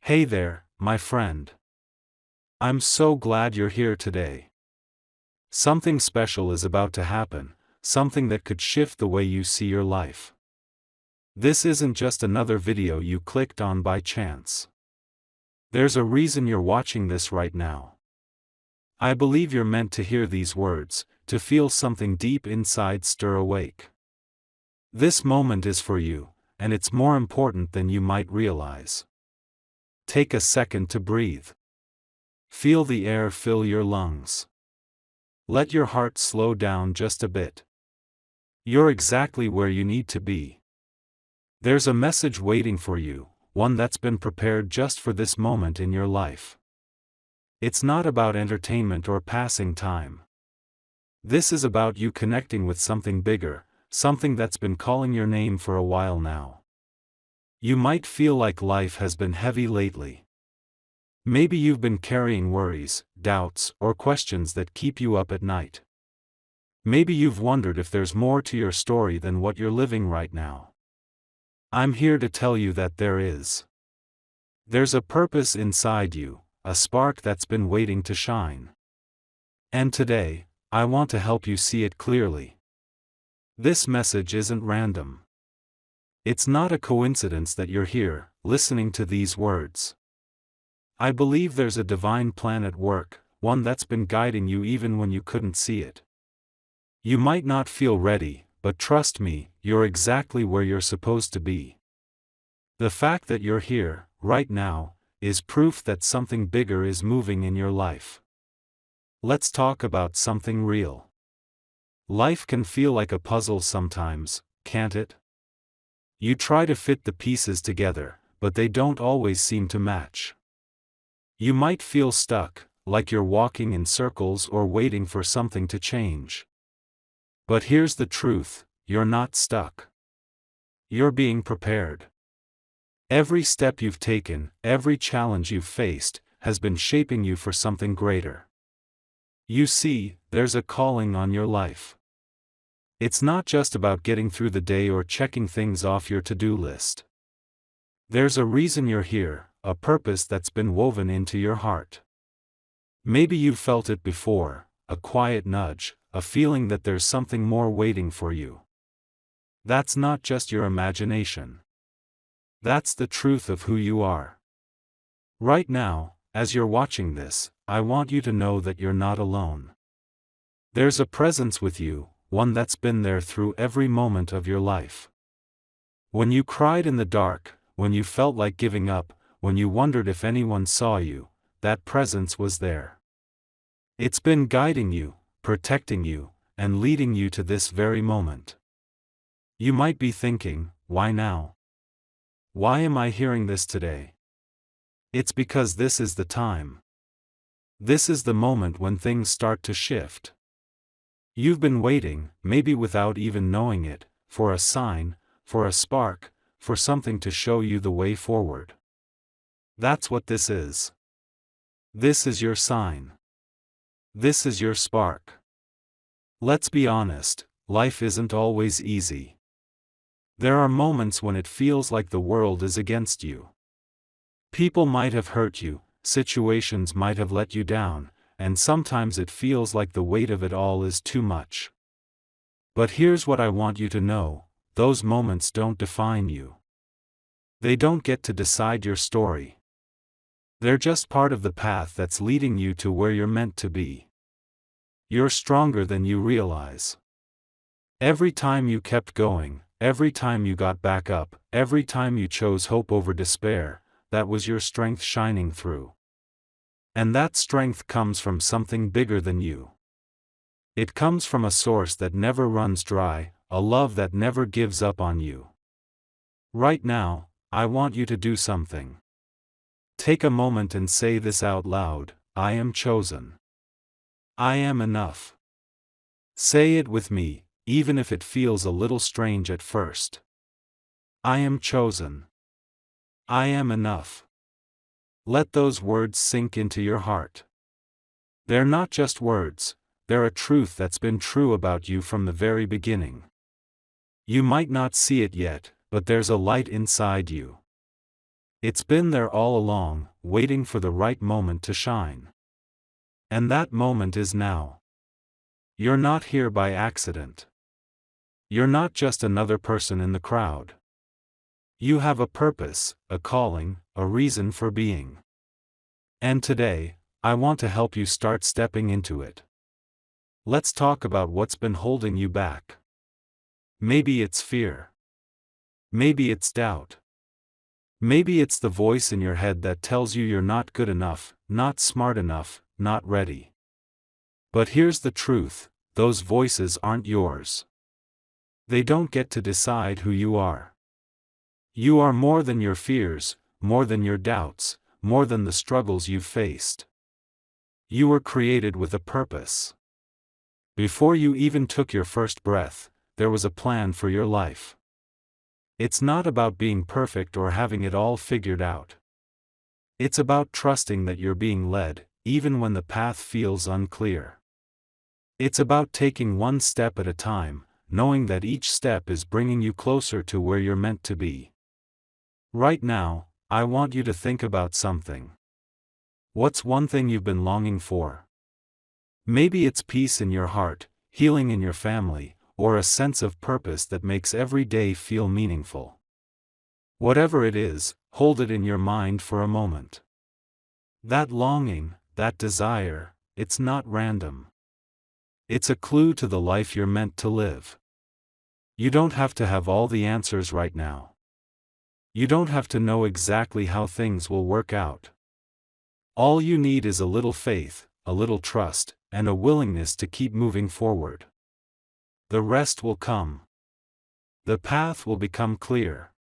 Hey there, my friend. I'm so glad you're here today. Something special is about to happen, something that could shift the way you see your life. This isn't just another video you clicked on by chance. There's a reason you're watching this right now. I believe you're meant to hear these words, to feel something deep inside stir awake. This moment is for you, and it's more important than you might realize. Take a second to breathe. Feel the air fill your lungs. Let your heart slow down just a bit. You're exactly where you need to be. There's a message waiting for you, one that's been prepared just for this moment in your life. It's not about entertainment or passing time. This is about you connecting with something bigger, something that's been calling your name for a while now. You might feel like life has been heavy lately. Maybe you've been carrying worries, doubts, or questions that keep you up at night. Maybe you've wondered if there's more to your story than what you're living right now. I'm here to tell you that there is. There's a purpose inside you, a spark that's been waiting to shine. And today, I want to help you see it clearly. This message isn't random. It's not a coincidence that you're here, listening to these words. I believe there's a divine plan at work, one that's been guiding you even when you couldn't see it. You might not feel ready, but trust me, you're exactly where you're supposed to be. The fact that you're here, right now, is proof that something bigger is moving in your life. Let's talk about something real. Life can feel like a puzzle sometimes, can't it? You try to fit the pieces together, but they don't always seem to match. You might feel stuck, like you're walking in circles or waiting for something to change. But here's the truth, you're not stuck. You're being prepared. Every step you've taken, every challenge you've faced, has been shaping you for something greater. You see, there's a calling on your life. It's not just about getting through the day or checking things off your to-do list. There's a reason you're here, a purpose that's been woven into your heart. Maybe you've felt it before, a quiet nudge, a feeling that there's something more waiting for you. That's not just your imagination. That's the truth of who you are. Right now, as you're watching this, I want you to know that you're not alone. There's a presence with you, one that's been there through every moment of your life. When you cried in the dark, when you felt like giving up, when you wondered if anyone saw you, that presence was there. It's been guiding you, protecting you, and leading you to this very moment. You might be thinking, why now? Why am I hearing this today? It's because this is the time. This is the moment when things start to shift. You've been waiting, maybe without even knowing it, for a sign, for a spark, for something to show you the way forward. That's what this is. This is your sign. This is your spark. Let's be honest, life isn't always easy. There are moments when it feels like the world is against you. People might have hurt you, situations might have let you down, and sometimes it feels like the weight of it all is too much. But here's what I want you to know, those moments don't define you. They don't get to decide your story. They're just part of the path that's leading you to where you're meant to be. You're stronger than you realize. Every time you kept going, every time you got back up, every time you chose hope over despair, that was your strength shining through. And that strength comes from something bigger than you. It comes from a source that never runs dry, a love that never gives up on you. Right now, I want you to do something. Take a moment and say this out loud, I am chosen. I am enough. Say it with me, even if it feels a little strange at first. I am chosen. I am enough. Let those words sink into your heart. They're not just words, they're a truth that's been true about you from the very beginning. You might not see it yet, but there's a light inside you. It's been there all along, waiting for the right moment to shine. And that moment is now. You're not here by accident. You're not just another person in the crowd. You have a purpose, a calling, a reason for being. And today, I want to help you start stepping into it. Let's talk about what's been holding you back. Maybe it's fear. Maybe it's doubt. Maybe it's the voice in your head that tells you you're not good enough, not smart enough, not ready. But here's the truth, those voices aren't yours. They don't get to decide who you are. You are more than your fears, more than your doubts, more than the struggles you've faced. You were created with a purpose. Before you even took your first breath, there was a plan for your life. It's not about being perfect or having it all figured out. It's about trusting that you're being led, even when the path feels unclear. It's about taking one step at a time, knowing that each step is bringing you closer to where you're meant to be. Right now, I want you to think about something. What's one thing you've been longing for? Maybe it's peace in your heart, healing in your family, or a sense of purpose that makes every day feel meaningful. Whatever it is, hold it in your mind for a moment. That longing, that desire, it's not random. It's a clue to the life you're meant to live. You don't have to have all the answers right now. You don't have to know exactly how things will work out. All you need is a little faith, a little trust, and a willingness to keep moving forward. The rest will come. The path will become clear.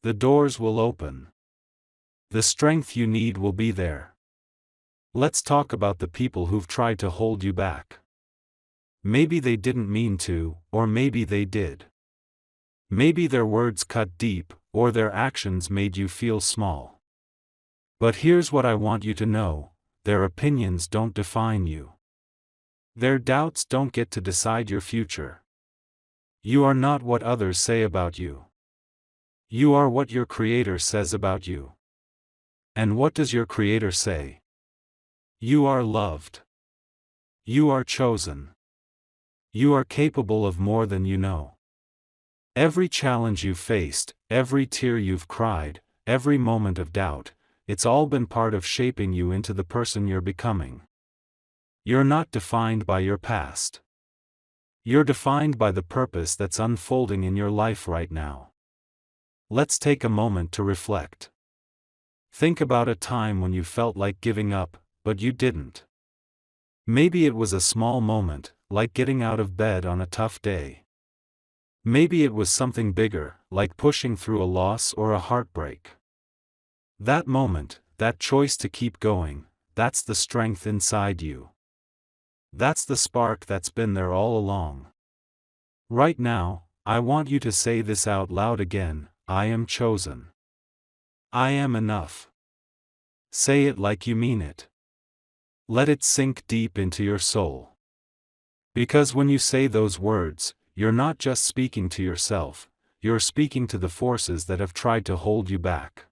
The doors will open. The strength you need will be there. Let's talk about the people who've tried to hold you back. Maybe they didn't mean to, or maybe they did. Maybe their words cut deep, or their actions made you feel small. But here's what I want you to know, their opinions don't define you. Their doubts don't get to decide your future. You are not what others say about you. You are what your Creator says about you. And what does your Creator say? You are loved. You are chosen. You are capable of more than you know. Every challenge you've faced, every tear you've cried, every moment of doubt, it's all been part of shaping you into the person you're becoming. You're not defined by your past. You're defined by the purpose that's unfolding in your life right now. Let's take a moment to reflect. Think about a time when you felt like giving up, but you didn't. Maybe it was a small moment, like getting out of bed on a tough day. Maybe it was something bigger, like pushing through a loss or a heartbreak. That moment, that choice to keep going, that's the strength inside you. That's the spark that's been there all along. Right now, I want you to say this out loud again, I am chosen. I am enough. Say it like you mean it. Let it sink deep into your soul. Because when you say those words, you're not just speaking to yourself, you're speaking to the forces that have tried to hold you back.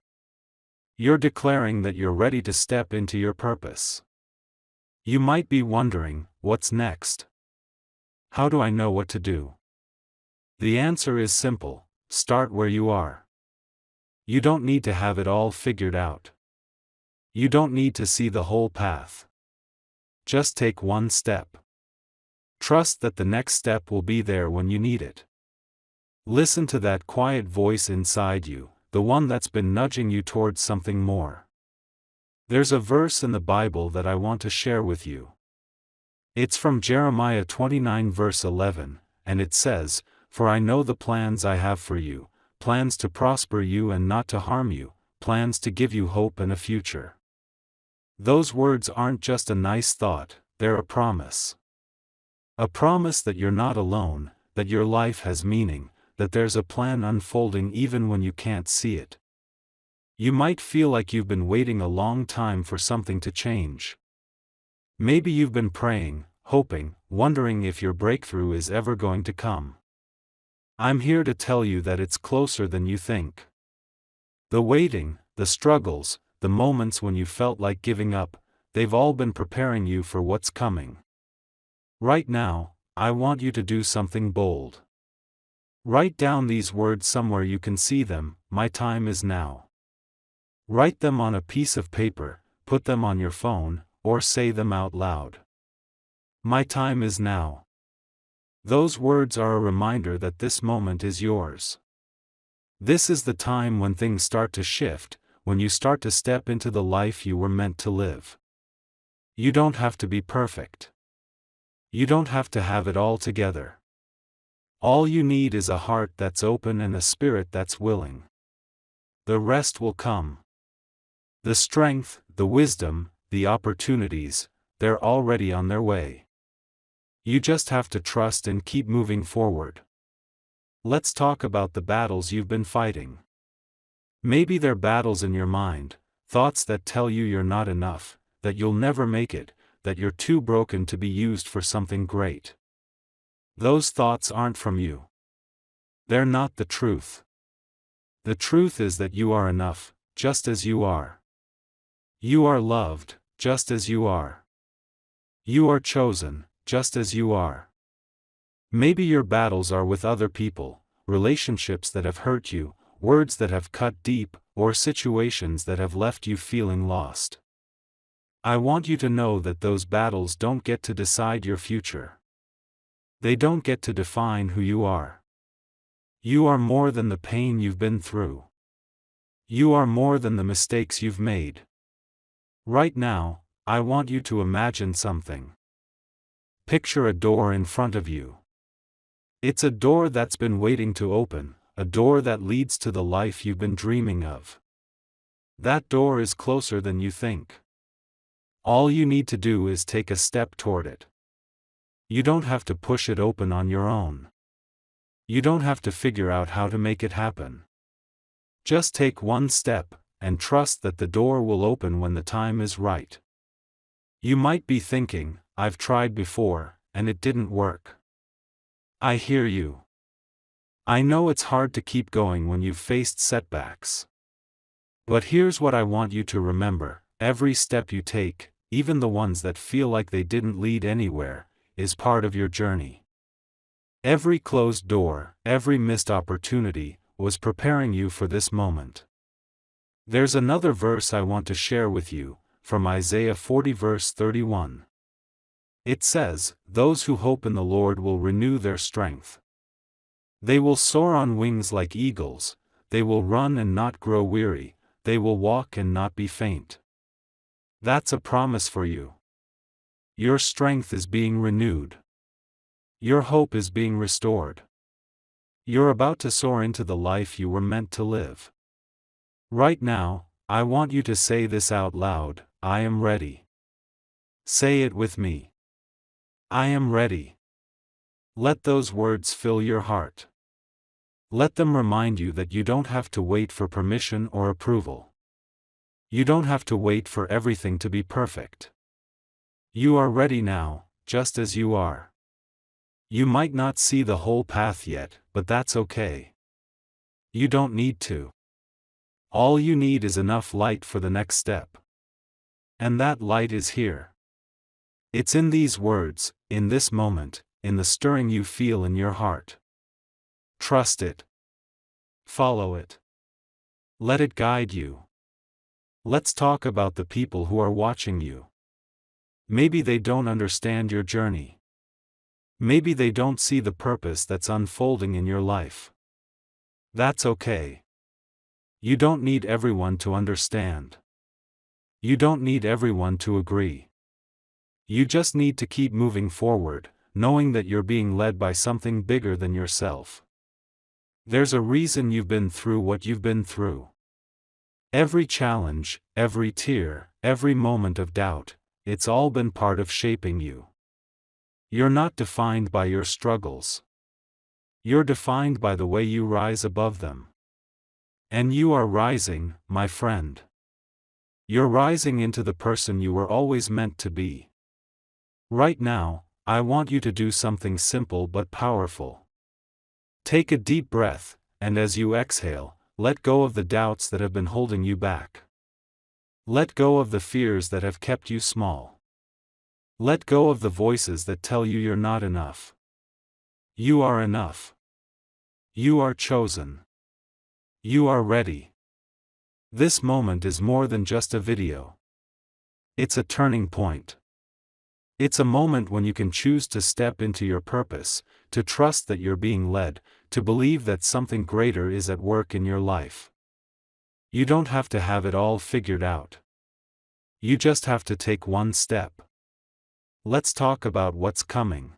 You're declaring that you're ready to step into your purpose. You might be wondering, what's next? How do I know what to do? The answer is simple, start where you are. You don't need to have it all figured out. You don't need to see the whole path. Just take one step. Trust that the next step will be there when you need it. Listen to that quiet voice inside you, the one that's been nudging you towards something more. There's a verse in the Bible that I want to share with you. It's from Jeremiah 29 verse 11, and it says, "For I know the plans I have for you, plans to prosper you and not to harm you, plans to give you hope and a future." Those words aren't just a nice thought, they're a promise. A promise that you're not alone, that your life has meaning, that there's a plan unfolding even when you can't see it. You might feel like you've been waiting a long time for something to change. Maybe you've been praying, hoping, wondering if your breakthrough is ever going to come. I'm here to tell you that it's closer than you think. The waiting, the struggles, the moments when you felt like giving up, they've all been preparing you for what's coming. Right now, I want you to do something bold. Write down these words somewhere you can see them: my time is now. Write them on a piece of paper, put them on your phone, or say them out loud. My time is now. Those words are a reminder that this moment is yours. This is the time when things start to shift, when you start to step into the life you were meant to live. You don't have to be perfect. You don't have to have it all together. All you need is a heart that's open and a spirit that's willing. The rest will come. The strength, the wisdom, the opportunities, they're already on their way. You just have to trust and keep moving forward. Let's talk about the battles you've been fighting. Maybe they're battles in your mind, thoughts that tell you you're not enough, that you'll never make it, that you're too broken to be used for something great. Those thoughts aren't from you. They're not the truth. The truth is that you are enough, just as you are. You are loved, just as you are. You are chosen, just as you are. Maybe your battles are with other people, relationships that have hurt you, words that have cut deep, or situations that have left you feeling lost. I want you to know that those battles don't get to decide your future. They don't get to define who you are. You are more than the pain you've been through. You are more than the mistakes you've made. Right now, I want you to imagine something. Picture a door in front of you. It's a door that's been waiting to open, a door that leads to the life you've been dreaming of. That door is closer than you think. All you need to do is take a step toward it. You don't have to push it open on your own. You don't have to figure out how to make it happen. Just take one step, and trust that the door will open when the time is right. You might be thinking, I've tried before, and it didn't work. I hear you. I know it's hard to keep going when you've faced setbacks. But here's what I want you to remember: every step you take, even the ones that feel like they didn't lead anywhere, is part of your journey. Every closed door, every missed opportunity, was preparing you for this moment. There's another verse I want to share with you, from Isaiah 40 verse 31. It says, "Those who hope in the Lord will renew their strength. They will soar on wings like eagles, they will run and not grow weary, they will walk and not be faint." That's a promise for you. Your strength is being renewed. Your hope is being restored. You're about to soar into the life you were meant to live. Right now, I want you to say this out loud: I am ready. Say it with me. I am ready. Let those words fill your heart. Let them remind you that you don't have to wait for permission or approval. You don't have to wait for everything to be perfect. You are ready now, just as you are. You might not see the whole path yet, but that's okay. You don't need to. All you need is enough light for the next step. And that light is here. It's in these words, in this moment, in the stirring you feel in your heart. Trust it. Follow it. Let it guide you. Let's talk about the people who are watching you. Maybe they don't understand your journey. Maybe they don't see the purpose that's unfolding in your life. That's okay. You don't need everyone to understand. You don't need everyone to agree. You just need to keep moving forward, knowing that you're being led by something bigger than yourself. There's a reason you've been through what you've been through. Every challenge, every tear, every moment of doubt, it's all been part of shaping you. You're not defined by your struggles. You're defined by the way you rise above them. And you are rising, my friend. You're rising into the person you were always meant to be. Right now, I want you to do something simple but powerful. Take a deep breath, and as you exhale, Let go of the doubts that have been holding you back. Let go of the fears that have kept you small. Let go of the voices that tell you you're not enough. You are enough. You are chosen. You are ready. This moment is more than just a video. It's a turning point. It's a moment when you can choose to step into your purpose, to trust that you're being led, to believe that something greater is at work in your life. You don't have to have it all figured out. You just have to take one step. Let's talk about what's coming.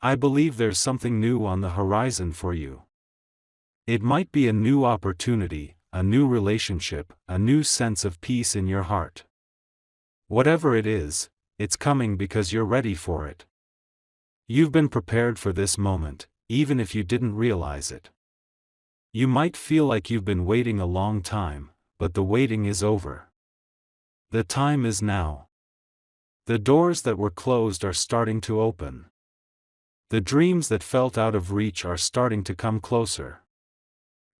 I believe there's something new on the horizon for you. It might be a new opportunity, a new relationship, a new sense of peace in your heart. Whatever it is, it's coming because you're ready for it. You've been prepared for this moment, even if you didn't realize it. You might feel like you've been waiting a long time, but the waiting is over. The time is now. The doors that were closed are starting to open. The dreams that felt out of reach are starting to come closer.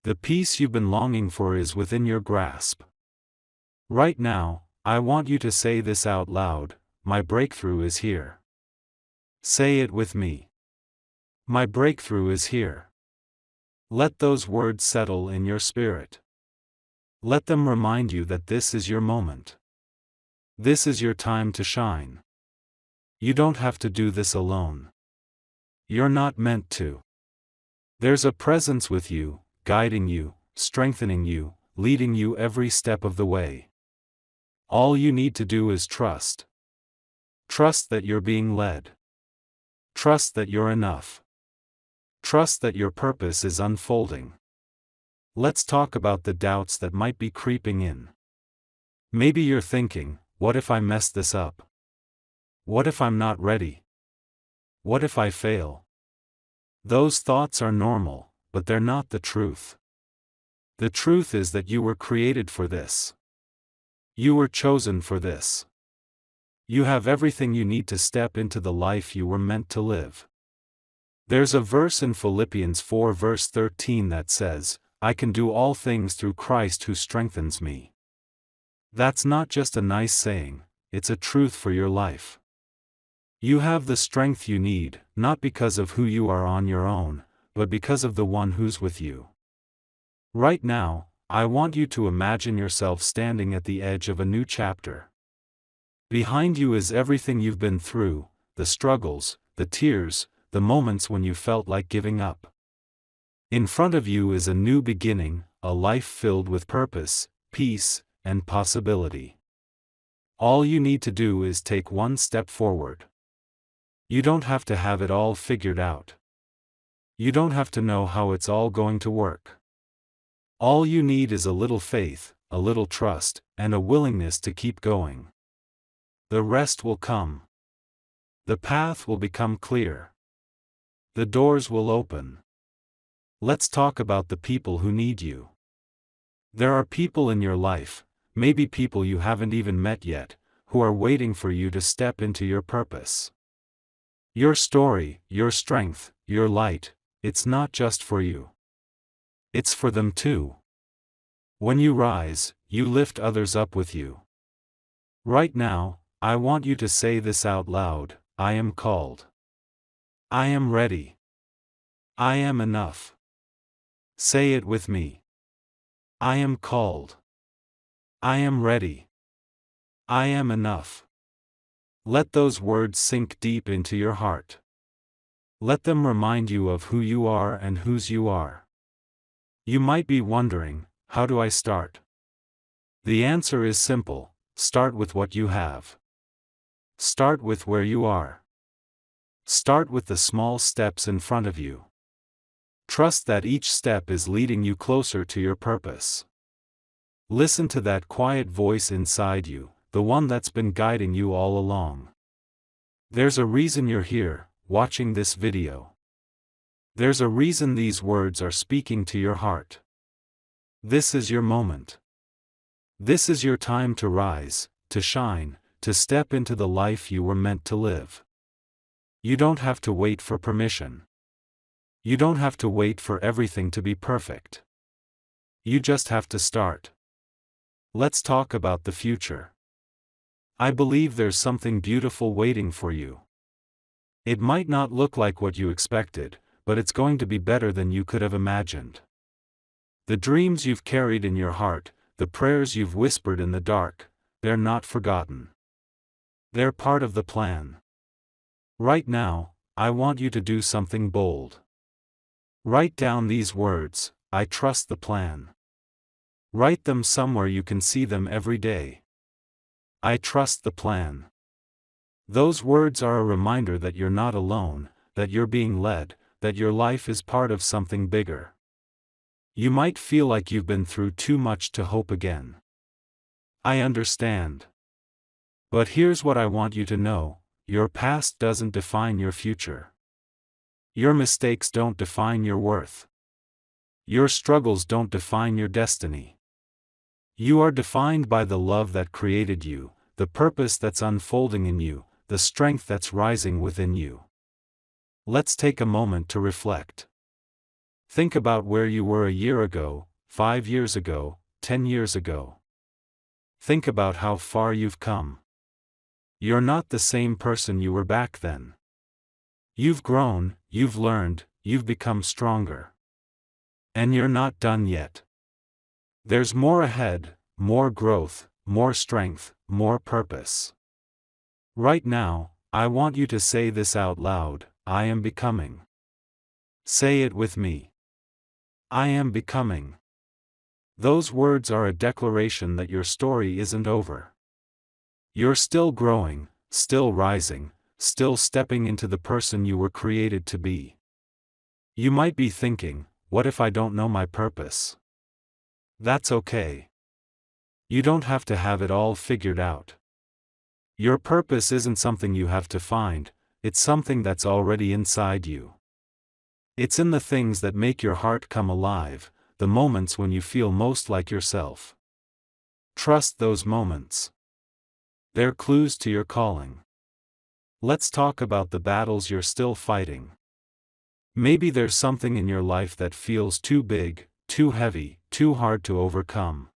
The peace you've been longing for is within your grasp. Right now, I want you to say this out loud: my breakthrough is here. Say it with me. My breakthrough is here. Let those words settle in your spirit. Let them remind you that this is your moment. This is your time to shine. You don't have to do this alone. You're not meant to. There's a presence with you, guiding you, strengthening you, leading you every step of the way. All you need to do is trust. Trust that you're being led. Trust that you're enough. Trust that your purpose is unfolding. Let's talk about the doubts that might be creeping in. Maybe you're thinking, what if I mess this up? What if I'm not ready? What if I fail? Those thoughts are normal, but they're not the truth. The truth is that you were created for this. You were chosen for this. You have everything you need to step into the life you were meant to live. There's a verse in Philippians 4 verse 13 that says, I can do all things through Christ who strengthens me. That's not just a nice saying, it's a truth for your life. You have the strength you need, not because of who you are on your own, but because of the one who's with you. Right now, I want you to imagine yourself standing at the edge of a new chapter. Behind you is everything you've been through, the struggles, the tears, the moments when you felt like giving up. In front of you is a new beginning, a life filled with purpose, peace, and possibility. All you need to do is take one step forward. You don't have to have it all figured out. You don't have to know how it's all going to work. All you need is a little faith, a little trust, and a willingness to keep going. The rest will come. The path will become clear. The doors will open. Let's talk about the people who need you. There are people in your life, maybe people you haven't even met yet, who are waiting for you to step into your purpose. Your story, your strength, your light, it's not just for you. It's for them too. When you rise, you lift others up with you. Right now, I want you to say this out loud: I am called. I am ready. I am enough. Say it with me. I am called. I am ready. I am enough. Let those words sink deep into your heart. Let them remind you of who you are and whose you are. You might be wondering, how do I start? The answer is simple: start with what you have. Start with where you are. Start with the small steps in front of you. Trust that each step is leading you closer to your purpose. Listen to that quiet voice inside you, the one that's been guiding you all along. There's a reason you're here, watching this video. There's a reason these words are speaking to your heart. This is your moment. This is your time to rise, to shine, to step into the life you were meant to live. You don't have to wait for permission. You don't have to wait for everything to be perfect. You just have to start. Let's talk about the future. I believe there's something beautiful waiting for you. It might not look like what you expected, but it's going to be better than you could have imagined. The dreams you've carried in your heart, the prayers you've whispered in the dark, they're not forgotten. They're part of the plan. Right now, I want you to do something bold. Write down these words: I trust the plan. Write them somewhere you can see them every day. I trust the plan. Those words are a reminder that you're not alone, that you're being led, that your life is part of something bigger. You might feel like you've been through too much to hope again. I understand. But here's what I want you to know: your past doesn't define your future. Your mistakes don't define your worth. Your struggles don't define your destiny. You are defined by the love that created you, the purpose that's unfolding in you, the strength that's rising within you. Let's take a moment to reflect. Think about where you were a year ago, 5 years ago, 10 years ago. Think about how far you've come. You're not the same person you were back then. You've grown, you've learned, you've become stronger. And you're not done yet. There's more ahead, more growth, more strength, more purpose. Right now, I want you to say this out loud: I am becoming. Say it with me. I am becoming. Those words are a declaration that your story isn't over. You're still growing, still rising, still stepping into the person you were created to be. You might be thinking, what if I don't know my purpose? That's okay. You don't have to have it all figured out. Your purpose isn't something you have to find, it's something that's already inside you. It's in the things that make your heart come alive, the moments when you feel most like yourself. Trust those moments. They're clues to your calling. Let's talk about the battles you're still fighting. Maybe there's something in your life that feels too big, too heavy, too hard to overcome.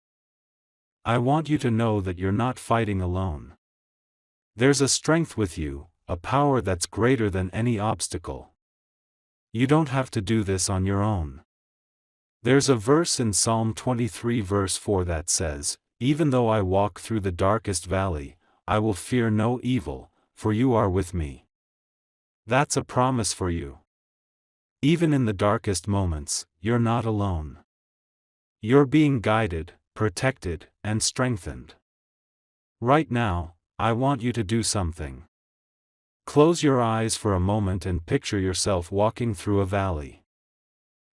I want you to know that you're not fighting alone. There's a strength with you, a power that's greater than any obstacle. You don't have to do this on your own. There's a verse in Psalm 23 verse 4 that says, "Even though I walk through the darkest valley, I will fear no evil, for you are with me." That's a promise for you. Even in the darkest moments, you're not alone. You're being guided, protected, and strengthened. Right now, I want you to do something. Close your eyes for a moment and picture yourself walking through a valley.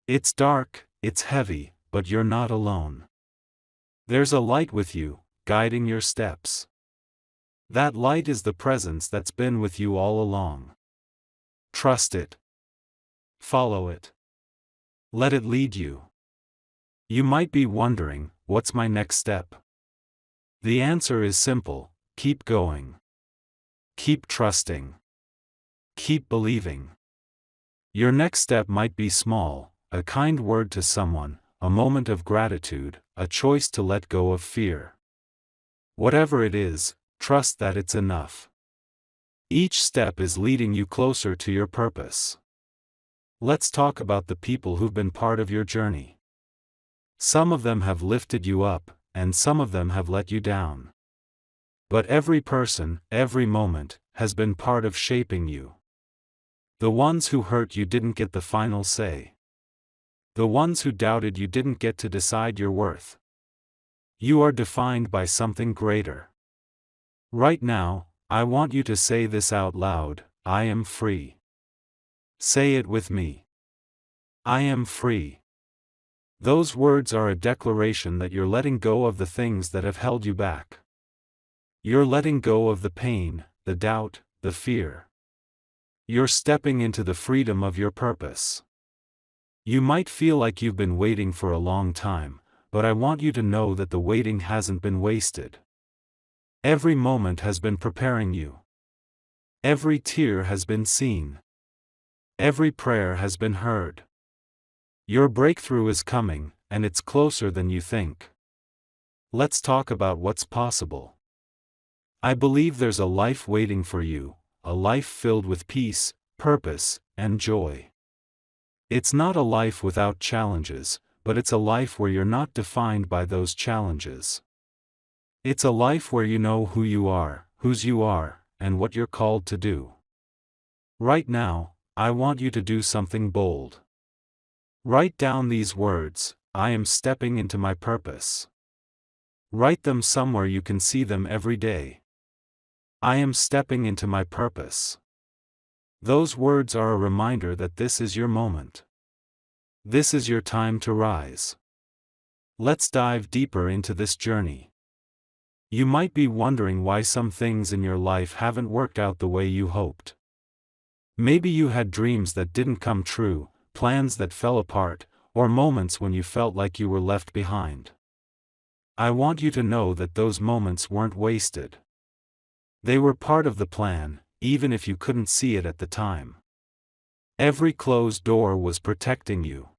It's dark, it's heavy, but you're not alone. There's a light with you, guiding your steps. That light is the presence that's been with you all along. Trust it. Follow it. Let it lead you. You might be wondering, what's my next step? The answer is simple: keep going. Keep trusting. Keep believing. Your next step might be small: a kind word to someone, a moment of gratitude, a choice to let go of fear. Whatever it is, trust that it's enough. Each step is leading you closer to your purpose. Let's talk about the people who've been part of your journey. Some of them have lifted you up, and some of them have let you down. But every person, every moment, has been part of shaping you. The ones who hurt you didn't get the final say. The ones who doubted you didn't get to decide your worth. You are defined by something greater. Right now, I want you to say this out loud: I am free. Say it with me. I am free. Those words are a declaration that you're letting go of the things that have held you back. You're letting go of the pain, the doubt, the fear. You're stepping into the freedom of your purpose. You might feel like you've been waiting for a long time, but I want you to know that the waiting hasn't been wasted. Every moment has been preparing you. Every tear has been seen. Every prayer has been heard. Your breakthrough is coming, and it's closer than you think. Let's talk about what's possible. I believe there's a life waiting for you, a life filled with peace, purpose, and joy. It's not a life without challenges, but it's a life where you're not defined by those challenges. It's a life where you know who you are, whose you are, and what you're called to do. Right now, I want you to do something bold. Write down these words: I am stepping into my purpose. Write them somewhere you can see them every day. I am stepping into my purpose. Those words are a reminder that this is your moment. This is your time to rise. Let's dive deeper into this journey. You might be wondering why some things in your life haven't worked out the way you hoped. Maybe you had dreams that didn't come true, plans that fell apart, or moments when you felt like you were left behind. I want you to know that those moments weren't wasted. They were part of the plan, even if you couldn't see it at the time. Every closed door was protecting you.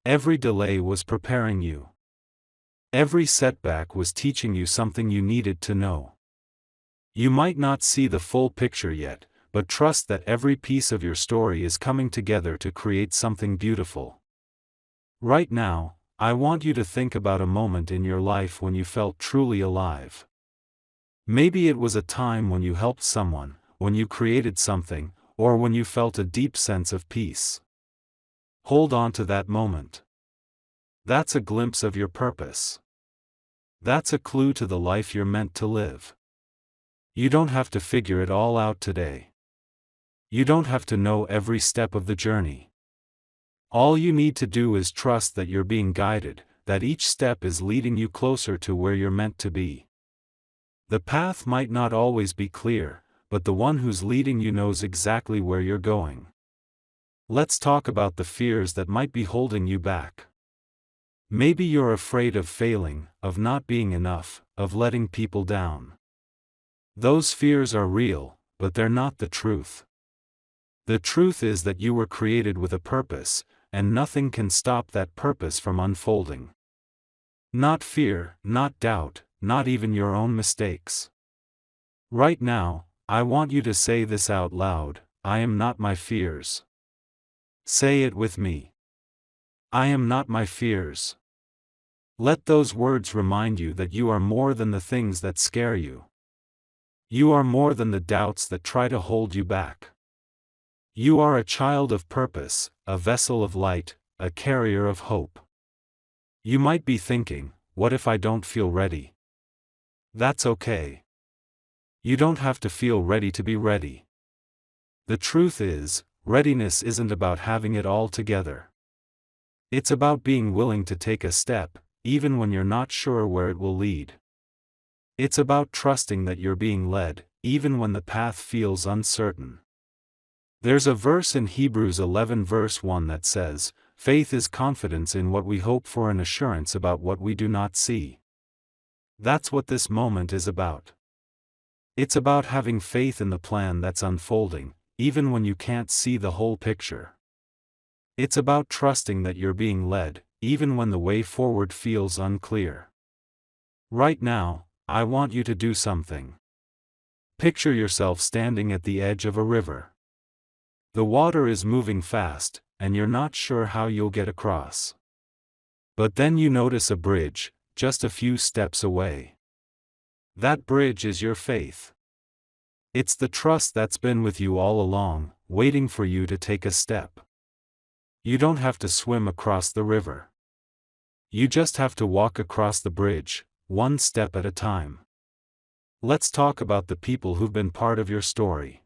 Every delay was preparing you. Every setback was teaching you something you needed to know. You might not see the full picture yet, but trust that every piece of your story is coming together to create something beautiful. Right now, I want you to think about a moment in your life when you felt truly alive. Maybe it was a time when you helped someone, when you created something, or when you felt a deep sense of peace. Hold on to that moment. That's a glimpse of your purpose. That's a clue to the life you're meant to live. You don't have to figure it all out today. You don't have to know every step of the journey. All you need to do is trust that you're being guided, that each step is leading you closer to where you're meant to be. The path might not always be clear, but the one who's leading you knows exactly where you're going. Let's talk about the fears that might be holding you back. Maybe you're afraid of failing, of not being enough, of letting people down. Those fears are real, but they're not the truth. The truth is that you were created with a purpose, and nothing can stop that purpose from unfolding. Not fear, not doubt, not even your own mistakes. Right now, I want you to say this out loud: I am not my fears. Say it with me. I am not my fears. Let those words remind you that you are more than the things that scare you. You are more than the doubts that try to hold you back. You are a child of purpose, a vessel of light, a carrier of hope. You might be thinking, what if I don't feel ready? That's okay. You don't have to feel ready to be ready. The truth is, readiness isn't about having it all together. It's about being willing to take a step, even when you're not sure where it will lead. It's about trusting that you're being led, even when the path feels uncertain. There's a verse in Hebrews 11 verse 1 that says, "Faith is confidence in what we hope for and assurance about what we do not see." That's what this moment is about. It's about having faith in the plan that's unfolding, even when you can't see the whole picture. It's about trusting that you're being led, even when the way forward feels unclear. Right now, I want you to do something. Picture yourself standing at the edge of a river. The water is moving fast, and you're not sure how you'll get across. But then you notice a bridge, just a few steps away. That bridge is your faith. It's the trust that's been with you all along, waiting for you to take a step. You don't have to swim across the river. You just have to walk across the bridge, one step at a time. Let's talk about the people who've been part of your story.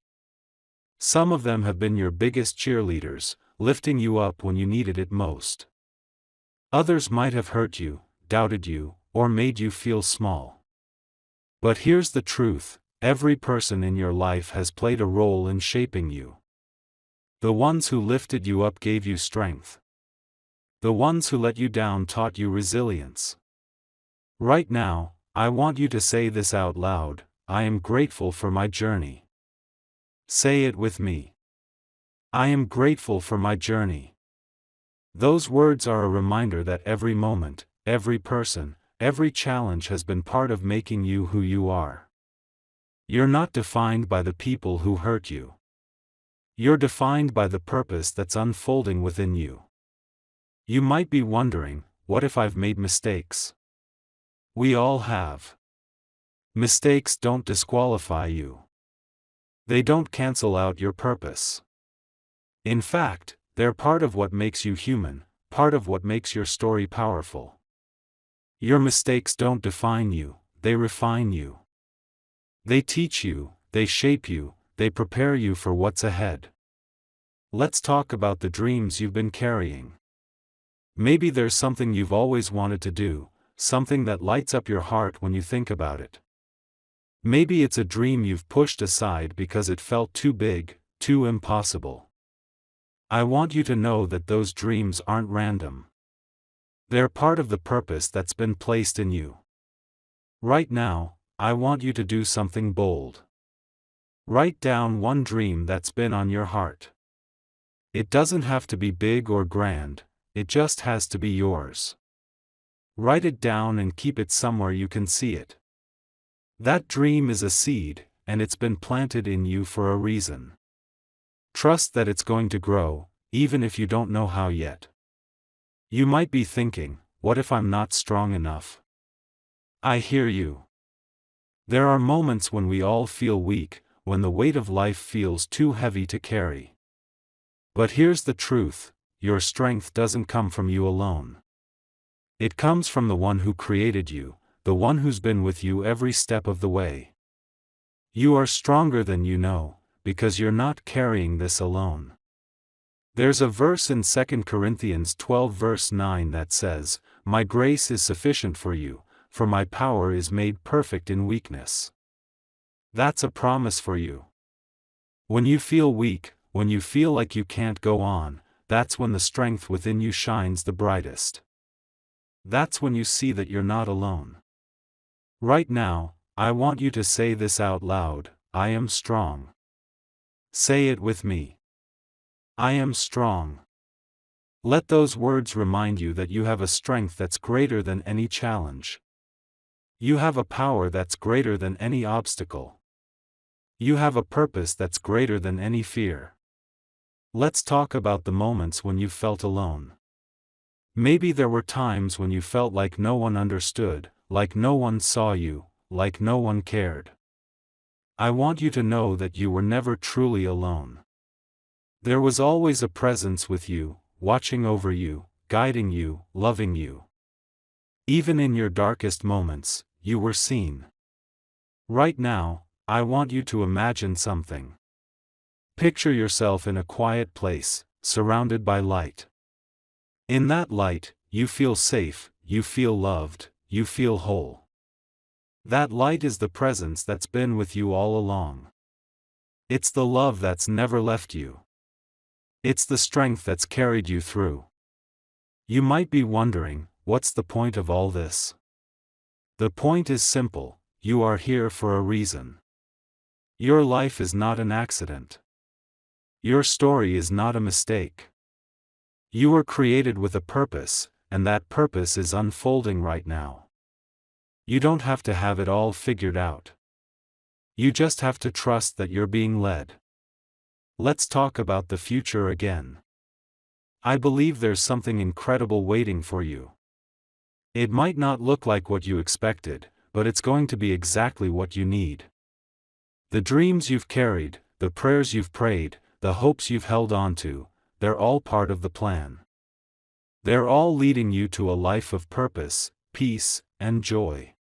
Some of them have been your biggest cheerleaders, lifting you up when you needed it most. Others might have hurt you, doubted you, or made you feel small. But here's the truth: every person in your life has played a role in shaping you. The ones who lifted you up gave you strength. The ones who let you down taught you resilience. Right now, I want you to say this out loud: I am grateful for my journey. Say it with me. I am grateful for my journey. Those words are a reminder that every moment, every person, every challenge has been part of making you who you are. You're not defined by the people who hurt you. You're defined by the purpose that's unfolding within you. You might be wondering, what if I've made mistakes? We all have. Mistakes don't disqualify you. They don't cancel out your purpose. In fact, they're part of what makes you human, part of what makes your story powerful. Your mistakes don't define you, they refine you. They teach you, they shape you, they prepare you for what's ahead. Let's talk about the dreams you've been carrying. Maybe there's something you've always wanted to do, something that lights up your heart when you think about it. Maybe it's a dream you've pushed aside because it felt too big, too impossible. I want you to know that those dreams aren't random. They're part of the purpose that's been placed in you. Right now, I want you to do something bold. Write down one dream that's been on your heart. It doesn't have to be big or grand, it just has to be yours. Write it down and keep it somewhere you can see it. That dream is a seed, and it's been planted in you for a reason. Trust that it's going to grow, even if you don't know how yet. You might be thinking, what if I'm not strong enough? I hear you. There are moments when we all feel weak, when the weight of life feels too heavy to carry. But here's the truth, your strength doesn't come from you alone. It comes from the one who created you, the one who's been with you every step of the way. You are stronger than you know, because you're not carrying this alone. There's a verse in 2 Corinthians 12 verse 9 that says, "My grace is sufficient for you, for my power is made perfect in weakness." That's a promise for you. When you feel weak, when you feel like you can't go on, that's when the strength within you shines the brightest. That's when you see that you're not alone. Right now, I want you to say this out loud, I am strong. Say it with me. I am strong. Let those words remind you that you have a strength that's greater than any challenge. You have a power that's greater than any obstacle. You have a purpose that's greater than any fear. Let's talk about the moments when you felt alone. Maybe there were times when you felt like no one understood, like no one saw you, like no one cared. I want you to know that you were never truly alone. There was always a presence with you, watching over you, guiding you, loving you. Even in your darkest moments, you were seen. Right now, I want you to imagine something. Picture yourself in a quiet place, surrounded by light. In that light, you feel safe, you feel loved, you feel whole. That light is the presence that's been with you all along. It's the love that's never left you. It's the strength that's carried you through. You might be wondering, what's the point of all this? The point is simple, you are here for a reason. Your life is not an accident. Your story is not a mistake. You were created with a purpose, and that purpose is unfolding right now. You don't have to have it all figured out. You just have to trust that you're being led. Let's talk about the future again. I believe there's something incredible waiting for you. It might not look like what you expected, but it's going to be exactly what you need. The dreams you've carried, the prayers you've prayed, the hopes you've held on to, they're all part of the plan. They're all leading you to a life of purpose, peace, and joy.